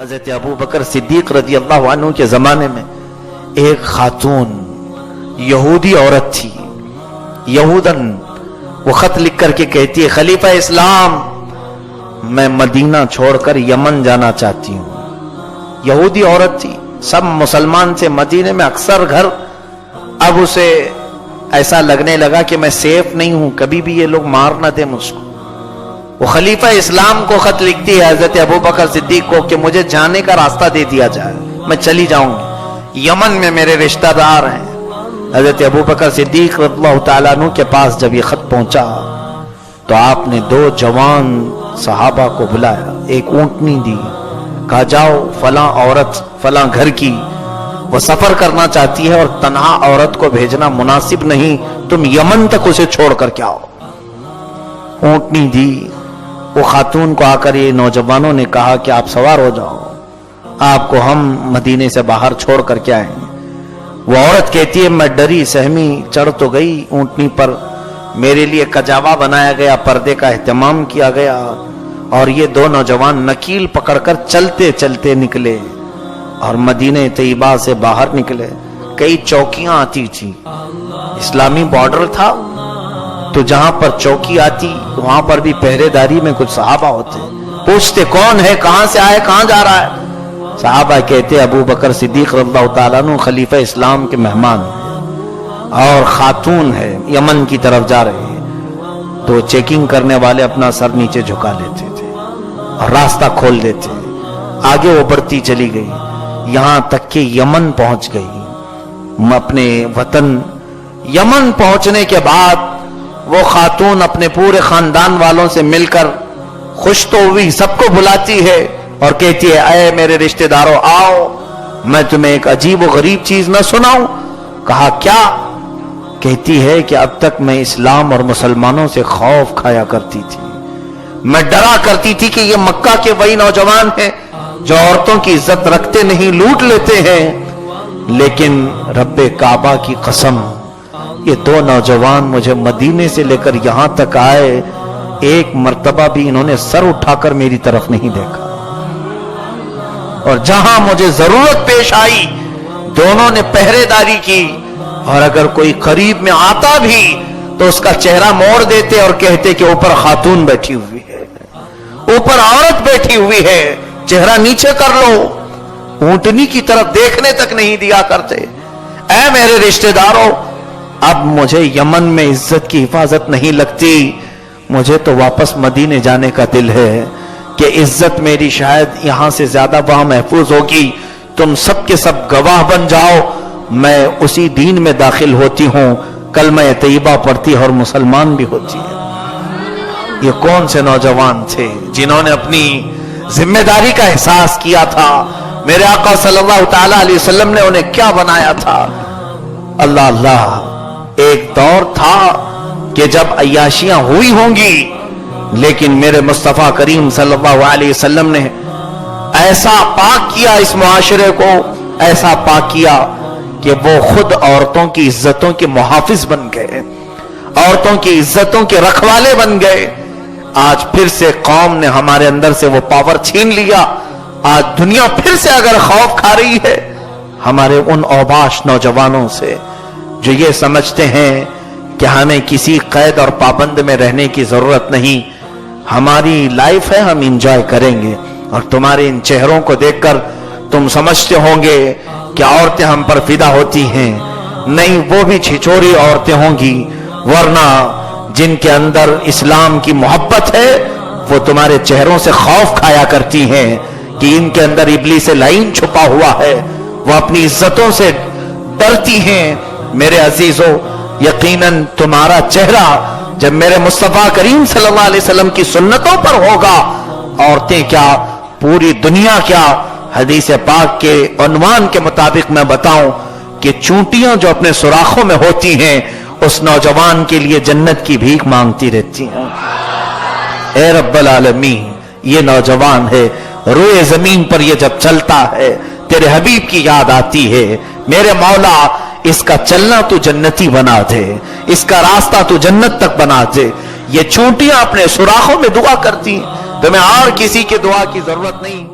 حضرت ابو بکر صدیق رضی اللہ عنہ کے زمانے میں ایک خاتون یہودی عورت تھی، یہودن، وہ خط لکھ کر کے کہتی ہے خلیفہ اسلام میں مدینہ چھوڑ کر یمن جانا چاہتی ہوں۔ یہودی عورت تھی، سب مسلمان سے مدینے میں اکثر گھر، اب اسے ایسا لگنے لگا کہ میں سیف نہیں ہوں، کبھی بھی یہ لوگ مار نہ دیں مجھ کو۔ وہ خلیفہ اسلام کو خط لکھتی ہے حضرت ابو بکر صدیق کو کہ مجھے جانے کا راستہ دے دیا جائے، میں چلی جاؤں گی، یمن میں میرے رشتہ دار ہیں۔ حضرت ابو بکر صدیق رضی اللہ تعالیٰ عنہ کے پاس جب یہ خط پہنچا تو آپ نے دو جوان صحابہ کو بلایا، ایک اونٹنی دی، کہا جاؤ فلاں عورت فلاں گھر کی وہ سفر کرنا چاہتی ہے اور تنہا عورت کو بھیجنا مناسب نہیں، تم یمن تک اسے چھوڑ کر کے آؤ۔ اونٹنی دی، وہ خاتون کو آ کر یہ نوجوانوں نے کہا کہ آپ سوار ہو جاؤ، آپ کو ہم مدینے سے باہر چھوڑ کر کے آئیں گے۔ وہ عورت کہتی ہے میں ڈری سہمی چڑھ تو گئی اونٹنی پر، میرے لیے کجاوا بنایا گیا، پردے کا اہتمام کیا گیا، اور یہ دو نوجوان نکیل پکڑ کر چلتے چلتے نکلے اور مدینہ طیبہ سے باہر نکلے۔ کئی چوکیاں آتی تھی، اسلامی بارڈر تھا تو جہاں پر چوکی آتی وہاں پر بھی پہرے داری میں کچھ صحابہ ہوتے، پوچھتے کون ہے، کہاں سے آئے، کہاں جا رہا ہے۔ صحابہ کہتے ابو بکر صدیق رضی اللہ تعالیٰ عنہ خلیفہ اسلام کے مہمان اور خاتون ہے، یمن کی طرف جا رہے ہیں۔ تو چیکنگ کرنے والے اپنا سر نیچے جھکا لیتے تھے اور راستہ کھول دیتے، آگے وہ بڑھتی چلی گئی یہاں تک کہ یمن پہنچ گئی۔ اپنے وطن یمن پہنچنے کے بعد وہ خاتون اپنے پورے خاندان والوں سے مل کر خوش تو ہوئی، سب کو بلاتی ہے اور کہتی ہے اے میرے رشتہ داروں آؤ، میں تمہیں ایک عجیب و غریب چیز نہ سناؤں۔ کہا کیا؟ کہتی ہے کہ اب تک میں اسلام اور مسلمانوں سے خوف کھایا کرتی تھی، میں ڈرا کرتی تھی کہ یہ مکہ کے وہی نوجوان ہیں جو عورتوں کی عزت رکھتے نہیں، لوٹ لیتے ہیں، لیکن رب کعبہ کی قسم یہ دو نوجوان مجھے مدینے سے لے کر یہاں تک آئے، ایک مرتبہ بھی انہوں نے سر اٹھا کر میری طرف نہیں دیکھا، اور جہاں مجھے ضرورت پیش آئی دونوں نے پہرے داری کی، اور اگر کوئی قریب میں آتا بھی تو اس کا چہرہ موڑ دیتے اور کہتے کہ اوپر خاتون بیٹھی ہوئی ہے، اوپر عورت بیٹھی ہوئی ہے، چہرہ نیچے کر لو، اونٹنی کی طرف دیکھنے تک نہیں دیا کرتے۔ اے میرے رشتہ داروں، اب مجھے یمن میں عزت کی حفاظت نہیں لگتی، مجھے تو واپس مدینے جانے کا دل ہے کہ عزت میری شاید یہاں سے زیادہ وہاں محفوظ ہوگی، تم سب کے سب گواہ بن جاؤ، میں اسی دین میں داخل ہوتی ہوں، کلمہ طیبہ پڑھتی اور مسلمان بھی ہوتی ہے۔ یہ کون سے نوجوان تھے جنہوں نے اپنی ذمہ داری کا احساس کیا تھا؟ میرے آقا صلی اللہ تعالی علیہ وسلم نے انہیں کیا بنایا تھا؟ اللہ اللہ، ایک دور تھا کہ جب عیاشیاں ہوئی ہوں گی، لیکن میرے مصطفیٰ کریم صلی اللہ علیہ وسلم نے ایسا پاک کیا اس معاشرے کو، ایسا پاک کیا کہ وہ خود عورتوں کی عزتوں کے محافظ بن گئے، عورتوں کی عزتوں کے رکھوالے بن گئے۔ آج پھر سے قوم نے ہمارے اندر سے وہ پاور چھین لیا، آج دنیا پھر سے اگر خوف کھا رہی ہے ہمارے ان اوباش نوجوانوں سے جو یہ سمجھتے ہیں کہ ہمیں کسی قید اور پابند میں رہنے کی ضرورت نہیں، ہماری لائف ہے، ہم انجوائے کریں گے۔ اور تمہارے ان چہروں کو دیکھ کر تم سمجھتے ہوں گے کہ عورتیں ہم پر فدا ہوتی ہیں، نہیں، وہ بھی چھچوری عورتیں ہوں گی، ورنہ جن کے اندر اسلام کی محبت ہے وہ تمہارے چہروں سے خوف کھایا کرتی ہیں کہ ان کے اندر ابلیس لعین چھپا ہوا ہے، وہ اپنی عزتوں سے ڈرتی ہیں۔ میرے عزیزو، یقیناً تمہارا چہرہ جب میرے مصطفیٰ کریم صلی اللہ علیہ وسلم کی سنتوں پر ہوگا، عورتیں کیا، پوری دنیا کیا، حدیث پاک کے عنوان کے مطابق میں بتاؤں کہ چونٹیاں جو اپنے سوراخوں میں ہوتی ہیں اس نوجوان کے لیے جنت کی بھیک مانگتی رہتی ہیں۔ اے رب العالمین، یہ نوجوان ہے، روئے زمین پر یہ جب چلتا ہے تیرے حبیب کی یاد آتی ہے، میرے مولا اس کا چلنا تو جنتی بنا دے، اس کا راستہ تو جنت تک بنا دے۔ یہ چونٹیاں اپنے سوراخوں میں دعا کرتی ہیں، تمہیں اور کسی کی دعا کی ضرورت نہیں۔